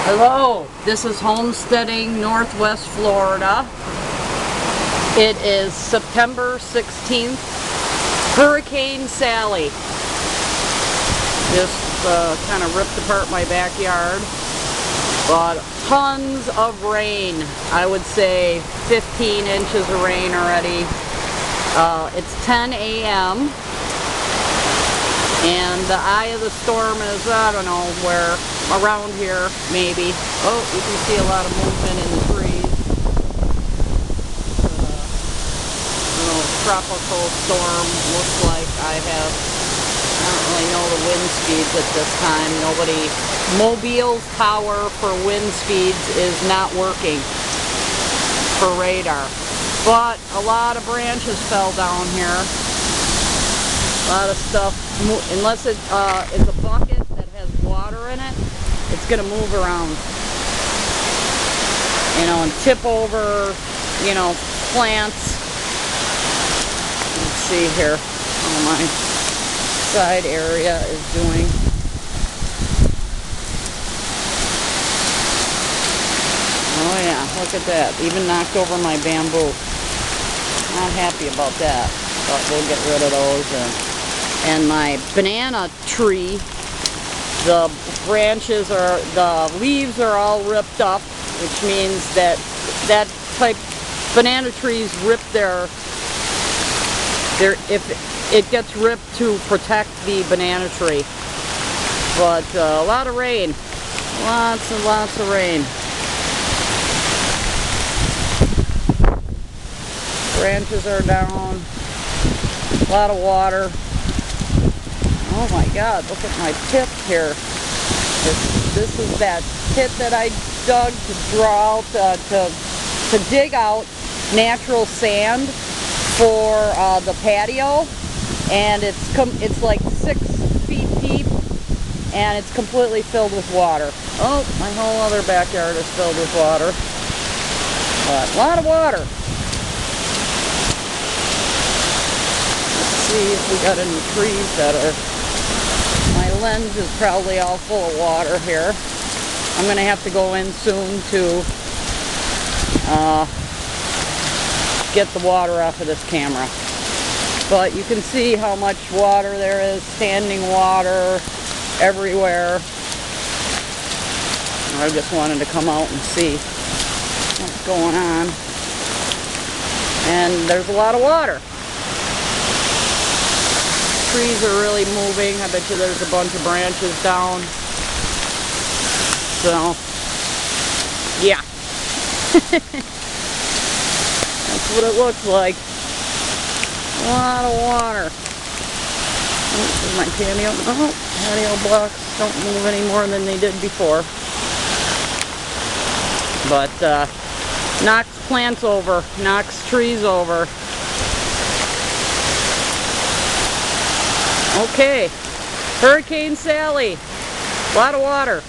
Hello, this is Homesteading, Northwest Florida. It is September 16th. Hurricane Sally just kind of ripped apart my backyard. But tons of rain. I would say 15 inches of rain already. It's 10 a.m. and the eye of the storm is, I don't know where, around here maybe. Oh, you can see a lot of movement in the trees. Little tropical storm looks like. I don't really know the wind speeds at this time. Mobile's tower for wind speeds is not working for radar. But a lot of branches fell down here. A lot of stuff, unless it is a bucket that has water in it, it's going to move around. And tip over, plants. Let's see here how my side area is doing. Oh yeah, look at that. Even knocked over my bamboo. Not happy about that, but we'll get rid of those. And my banana tree, the leaves are all ripped up, which means that type banana trees rip if it gets ripped to protect the banana tree. But a lot of rain, lots and lots of rain. Branches are down, a lot of water. Oh my God, look at my pit here. This is that pit that I dug to draw out, to dig out natural sand for the patio. And it's like 6 feet deep and it's completely filled with water. Oh, my whole other backyard is filled with water. But a lot of water. See if we got any trees that are... My lens is probably all full of water here. I'm going to have to go in soon to get the water off of this camera. But you can see how much water there is, standing water everywhere. I just wanted to come out and see what's going on. And there's a lot of water. Trees are really moving. I bet you there's a bunch of branches down. So, yeah. That's what it looks like. A lot of water. Oh, this is my patio. Oh, patio blocks don't move any more than they did before. But, knocks plants over, knocks trees over. Okay, Hurricane Sally, a lot of water.